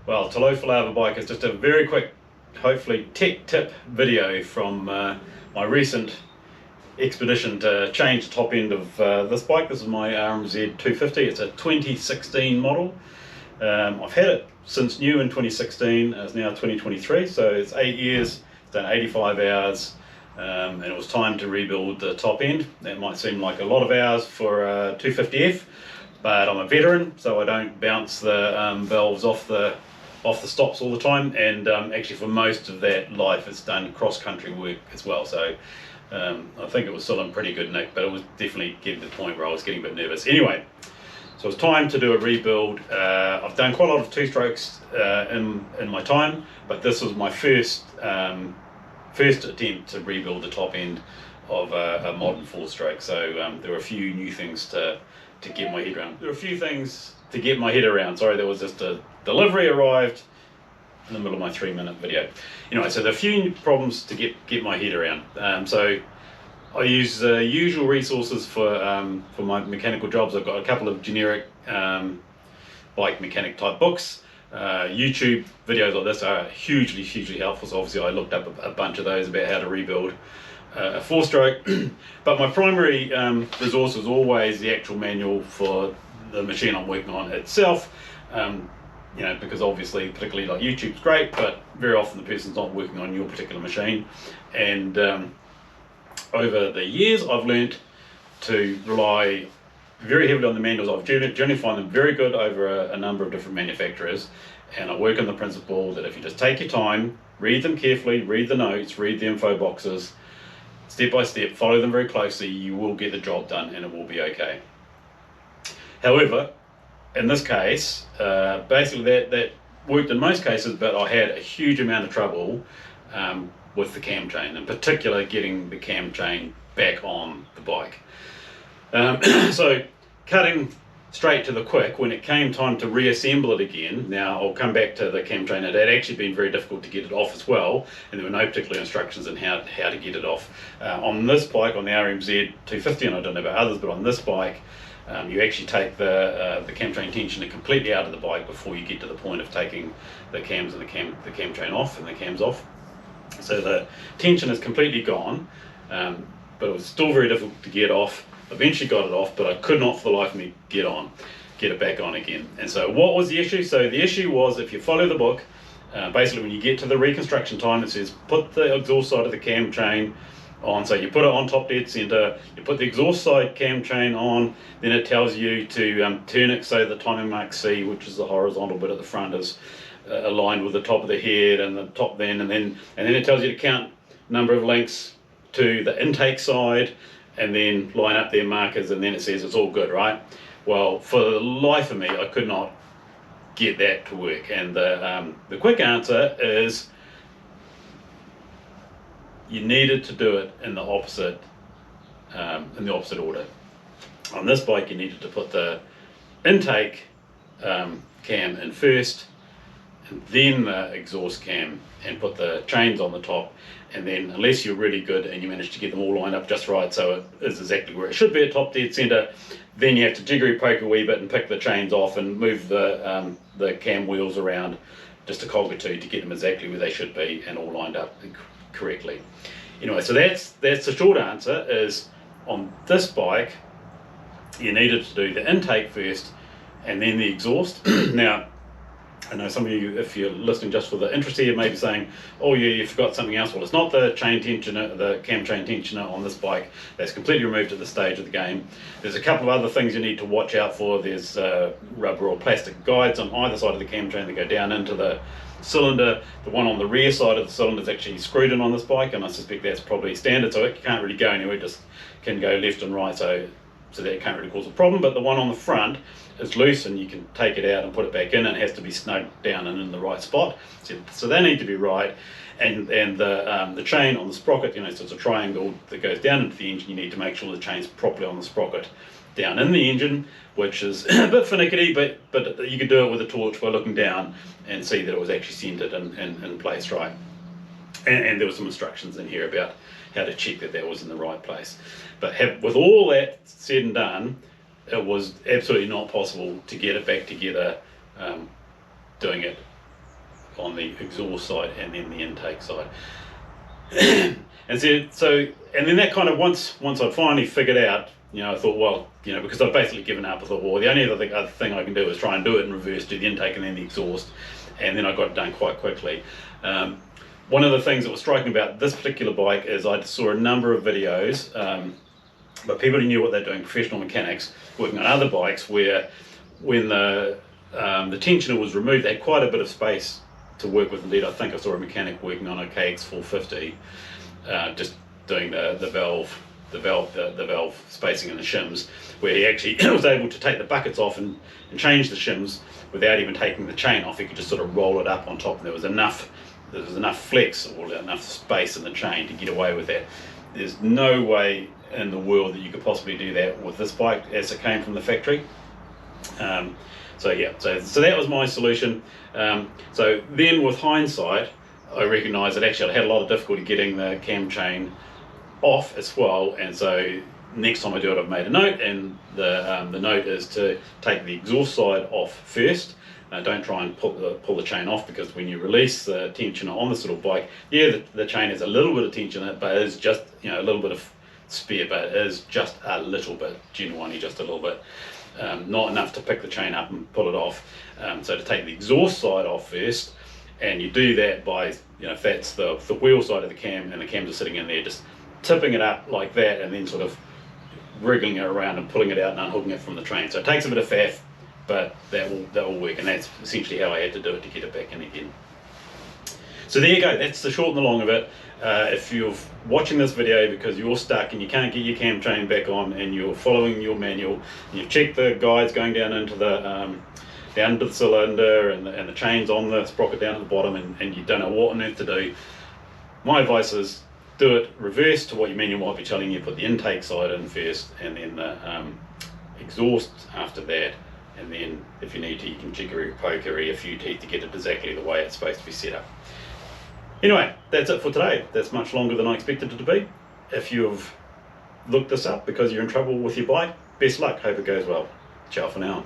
Well, Talo Falava Bike is just a very quick, hopefully tech tip video from my recent expedition to change the top end of this bike. This is my RM-Z250. It's a 2016 model. I've had it since new in 2016. It's now 2023, so it's 8 years. It's done 85 hours, and it was time to rebuild the top end. That might seem like a lot of hours for a 250F, but I'm a veteran, so I don't bounce the valves off the stops all the time, and actually for most of that life it's done cross-country work as well, so I think it was still in pretty good nick, but it was definitely getting to the point where I was getting a bit nervous. Anyway, so it's time to do a rebuild. I've done quite a lot of two-strokes in my time, but this was my first attempt to rebuild the top end of a modern four-stroke, so there were a few new things to get my head around. There were a few things to get my head around. Sorry, there was just a delivery arrived in the middle of my 3-minute video. Anyway, so there are a few problems to get my head around. So I use usual resources for my mechanical jobs. I've got a couple of generic bike mechanic type books. YouTube videos like this are hugely helpful. So obviously I looked up a bunch of those about how to rebuild a four-stroke. But my primary resource is always the actual manual for the machine I'm working on itself. You know, because obviously, particularly like YouTube's great, but very often the person's not working on your particular machine. And over the years, I've learned to rely very heavily on the manuals. I've generally find them very good over a number of different manufacturers. And I work on the principle that if you just take your time, read them carefully, read the notes, read the info boxes, step by step, follow them very closely, you will get the job done and it will be okay. However, in this case, basically that worked in most cases, but I had a huge amount of trouble with the cam chain, in particular getting the cam chain back on the bike. So cutting straight to the quick, when it came time to reassemble it again, now I'll come back to the cam chain, it had actually been very difficult to get it off as well, and there were no particular instructions on how to get it off. On this bike, on the RM-Z250, and I don't know about others, but on this bike, you actually take the cam chain tensioner completely out of the bike before you get to the point of taking the cams and the cam chain off and the cams off. So the tension is completely gone, but it was still very difficult to get off. Eventually got it off, but I could not for the life of me get it back on again. And so what was the issue? So the issue was, if you follow the book, basically when you get to the reconstruction time, it says put the exhaust side of the cam chain on. So you put it on top dead center, you put the exhaust side cam chain on, then it tells you to turn it so the timing mark C, which is the horizontal bit at the front, is aligned with the top of the head and the top and then it tells you to count number of links to the intake side and then line up their markers, and then it says it's all good, right? Well, for the life of me, I could not get that to work, and the quick answer is you needed to do it in the opposite order. On this bike, you needed to put the intake cam in first, and then the exhaust cam, and put the chains on the top, and then unless you're really good and you manage to get them all lined up just right so it is exactly where it should be at top dead center, then you have to jiggery poke a wee bit and pick the chains off and move the cam wheels around just a cog or two to get them exactly where they should be and all lined up correctly. Anyway, so that's the short answer, is on this bike you needed to do the intake first and then the exhaust. Now I know some of you, if you're listening just for the interest here, may be saying, oh yeah, you forgot something else. Well, it's not the chain tensioner, the cam chain tensioner on this bike. That's completely removed at this stage of the game. There's a couple of other things you need to watch out for. There's rubber or plastic guides on either side of the cam chain that go down into the cylinder. The one on the rear side of the cylinder is actually screwed in on this bike, and I suspect that's probably standard, so it can't really go anywhere, it just can go left and right, so that can't really cause a problem. But the one on the front is loose and you can take it out and put it back in, and it has to be snug down and in the right spot. So they need to be right. And the chain on the sprocket, you know, so it's a triangle that goes down into the engine. You need to make sure the chain's properly on the sprocket down in the engine, which is a bit finicky, but you could do it with a torch by looking down and see that it was actually centered and in place right. And there were some instructions in here about how to check that was in the right place. But with all that said and done, it was absolutely not possible to get it back together doing it on the exhaust side and then the intake side. And then that kind of once I'd finally figured out, I thought, well, because I've basically given up, I thought, well, the only other thing I can do is try and do it in reverse, do the intake and then the exhaust, and then I got it done quite quickly. One of the things that was striking about this particular bike is I saw a number of videos, but people who knew what they're doing, professional mechanics, working on other bikes, where when the tensioner was removed, they had quite a bit of space to work with. Indeed, I think I saw a mechanic working on a KX450, just doing the valve spacing in the shims, where he actually was able to take the buckets off and change the shims without even taking the chain off. He could just sort of roll it up on top, and there was enough flex or enough space in the chain to get away with that. There's no way in the world that you could possibly do that with this bike as it came from the factory. So that was my solution. So then with hindsight, I recognised that actually I had a lot of difficulty getting the cam chain off as well, and so next time I do it, I've made a note, and the note is to take the exhaust side off first. Don't try and pull the chain off, because when you release the tensioner on this little bike, the chain has a little bit of tension in it, but it's just a little bit of spare, but it is just a little bit, genuinely just a little bit. Not enough to pick the chain up and pull it off. So to take the exhaust side off first, and you do that by, if that's the wheel side of the cam and the cams are sitting in there, just tipping it up like that, and then sort of wriggling it around and pulling it out and unhooking it from the train. So it takes a bit of faff, but that will work, and that's essentially how I had to do it to get it back in again. So there you go, that's the short and the long of it. If you're watching this video because you're stuck and you can't get your cam chain back on, and you're following your manual, and you've checked the guides going down into the cylinder and the chains on the sprocket down to the bottom, and you don't know what on earth to do, my advice is do it reverse to what your manual might be telling you. Put the intake side in first, and then the exhaust after that, and then if you need to, you can jiggery pokery a few teeth to get it exactly the way it's supposed to be set up. Anyway, that's it for today. That's much longer than I expected it to be. If you've looked this up because you're in trouble with your bike, best luck, hope it goes well. Ciao for now.